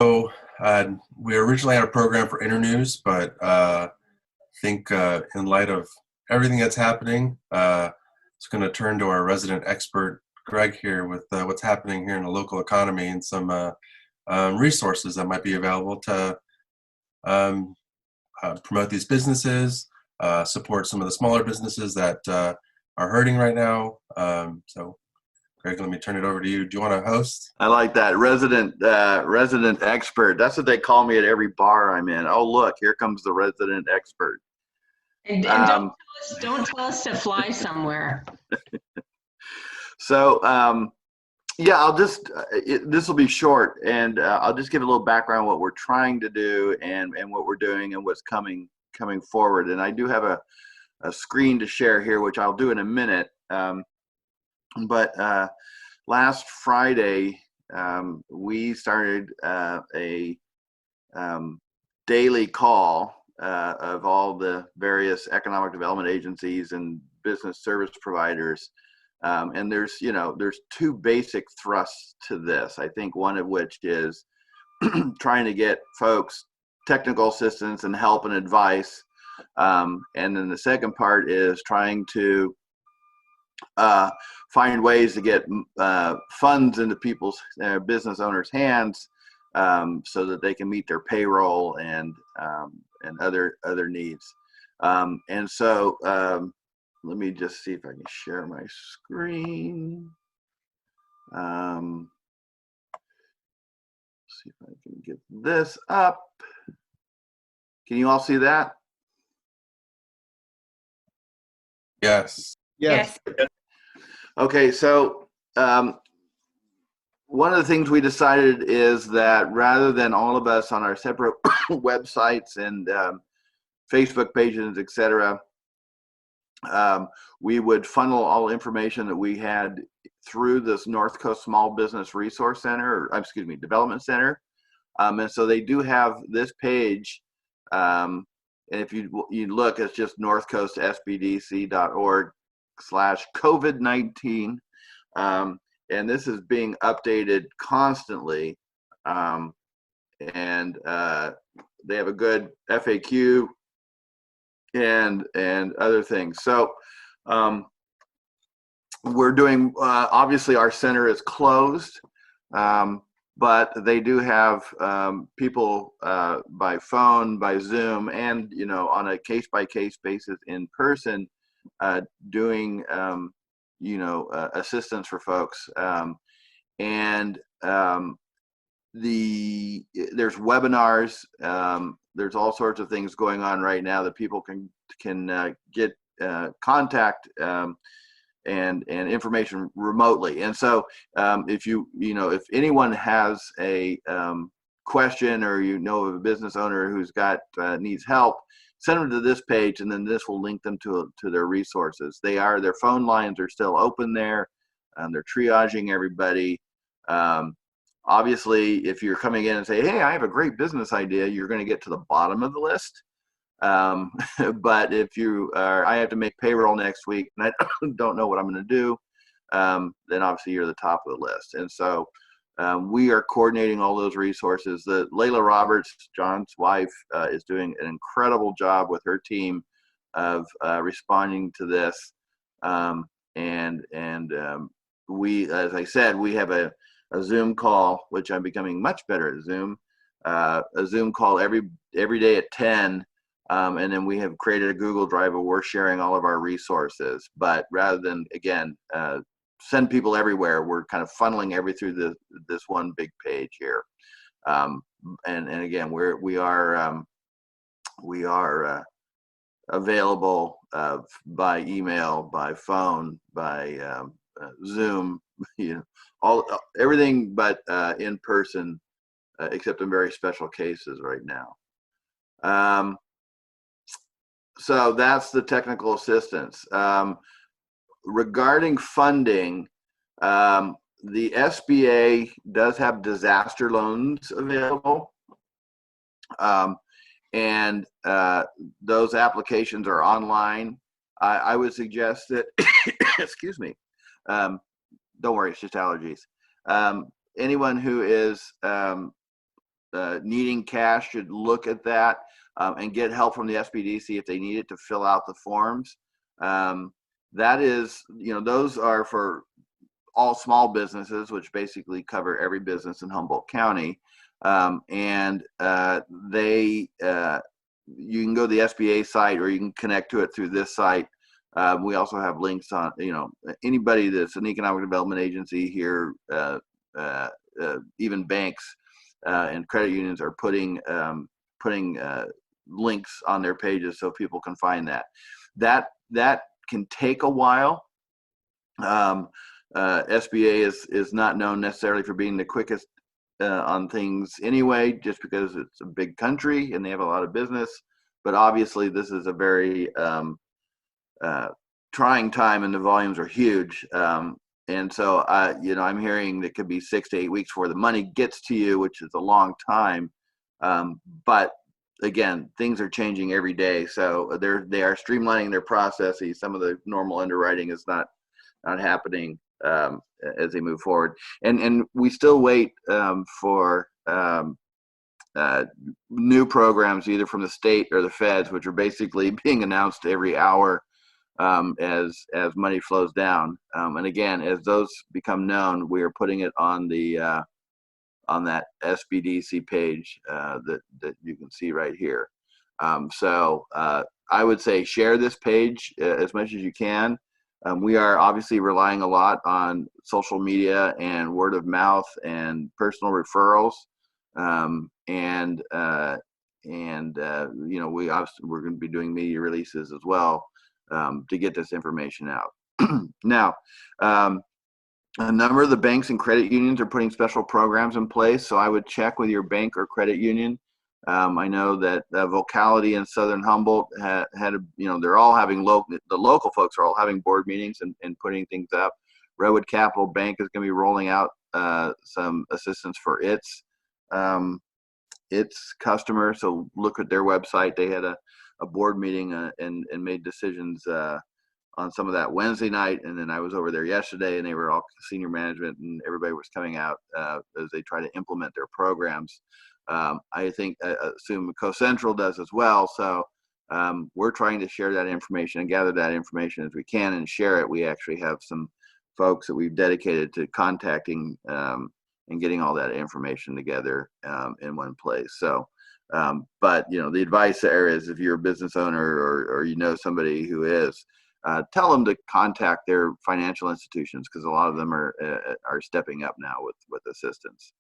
So we originally had a program for internews, but I think in light of everything that's happening, it's going to turn to our resident expert, Greg, here with what's happening here in the local economy and some resources that might be available to um, promote these businesses, support some of the smaller businesses that are hurting right now. So Greg, let me turn it over to you. Do you want to host? I like that. Resident expert. That's what they call me at every bar I'm in. Oh, look, here comes the resident expert. And don't tell us to fly somewhere. So, yeah, this will be short, and I'll just give a little background on what we're trying to do and what we're doing and what's coming forward. And I do have a screen to share here, which I'll do in a minute. But last Friday, we started a daily call of all the various economic development agencies and business service providers. And there's two basic thrusts to this. I think one of which is trying to get folks technical assistance and help and advice. And then the second part is trying to find ways to get funds into people's business owners' hands so that they can meet their payroll and other needs. And so let me just see if I can share my screen. See if I can get this up. Can you all see that? Yes. Yes. Okay, so one of the things we decided is that rather than all of us on our separate websites and Facebook pages, etc., we would funnel all information that we had through this North Coast Small Business Resource Center, or excuse me, Development Center. And so they do have this page. And if you look, it's just northcoastSBDC.org/COVID-19. And this is being updated constantly. And they have a good FAQ and other things. So we're doing, obviously our center is closed, but they do have people by phone, by Zoom, and on a case-by-case basis in person doing assistance for folks. There's webinars, there's all sorts of things going on right now that people can get contact and information remotely. And so if anyone has a question, or of a business owner who's needs help, send them to this page, and then this will link them to their resources. Their phone lines are still open there, and they're triaging everybody. Obviously, if you're coming in and say, hey, I have a great business idea, you're going to get to the bottom of the list. But if I have to make payroll next week and I don't know what I'm going to do, then obviously you're the top of the list. And so we are coordinating all those resources. Layla Roberts, John's wife, is doing an incredible job with her team of responding to this. We, as I said, we have a Zoom call, which I'm becoming much better at Zoom. A Zoom call every day at 10. And then we have created a Google Drive where we're sharing all of our resources. But rather than, again, send people everywhere, we're kind of funneling everything through this one big page here. And again, we are available by email, by phone, by Zoom, everything but in person, except in very special cases right now. So that's the technical assistance. Regarding funding, the SBA does have disaster loans available. And those applications are online. I would suggest that, excuse me, don't worry, it's just allergies. Anyone who is needing cash should look at that and get help from the SBDC if they need it to fill out the forms. That is, those are for all small businesses, which basically cover every business in Humboldt County. And you can go to the SBA site or you can connect to it through this site. We also have links on, anybody that's an economic development agency here, even banks and credit unions are putting links on their pages so people can find that. That can take a while. SBA is not known necessarily for being the quickest on things anyway, just because it's a big country and they have a lot of business. But obviously, this is a very trying time, and the volumes are huge. And so, I'm hearing it could be 6 to 8 weeks before the money gets to you, which is a long time. But again, things are changing every day, so they are streamlining their processes. Some of the normal underwriting is not happening as they move forward, and we still wait for new programs either from the state or the feds, which are basically being announced every hour as money flows down. And again, as those become known, we are putting it on the on that SBDC page that you can see right here. So I would say share this page as much as you can. We are obviously relying a lot on social media and word of mouth and personal referrals. We're going to be doing media releases as well to get this information out. Now, a number of the banks and credit unions are putting special programs in place, so I would check with your bank or credit union. I know that Vocality in Southern Humboldt they're all having the local folks are all having board meetings and putting things up. Redwood Capital Bank is going to be rolling out some assistance for its customers. So look at their website. They had a board meeting and made decisions on some of that Wednesday night, and then I was over there yesterday, and they were all senior management, and everybody was coming out as they try to implement their programs. I assume CoCentral does as well. So we're trying to share that information and gather that information as we can and share it. We actually have some folks that we've dedicated to contacting and getting all that information together in one place. So, but the advice there is, if you're a business owner or somebody who is, tell them to contact their financial institutions, because a lot of them are stepping up now with assistance.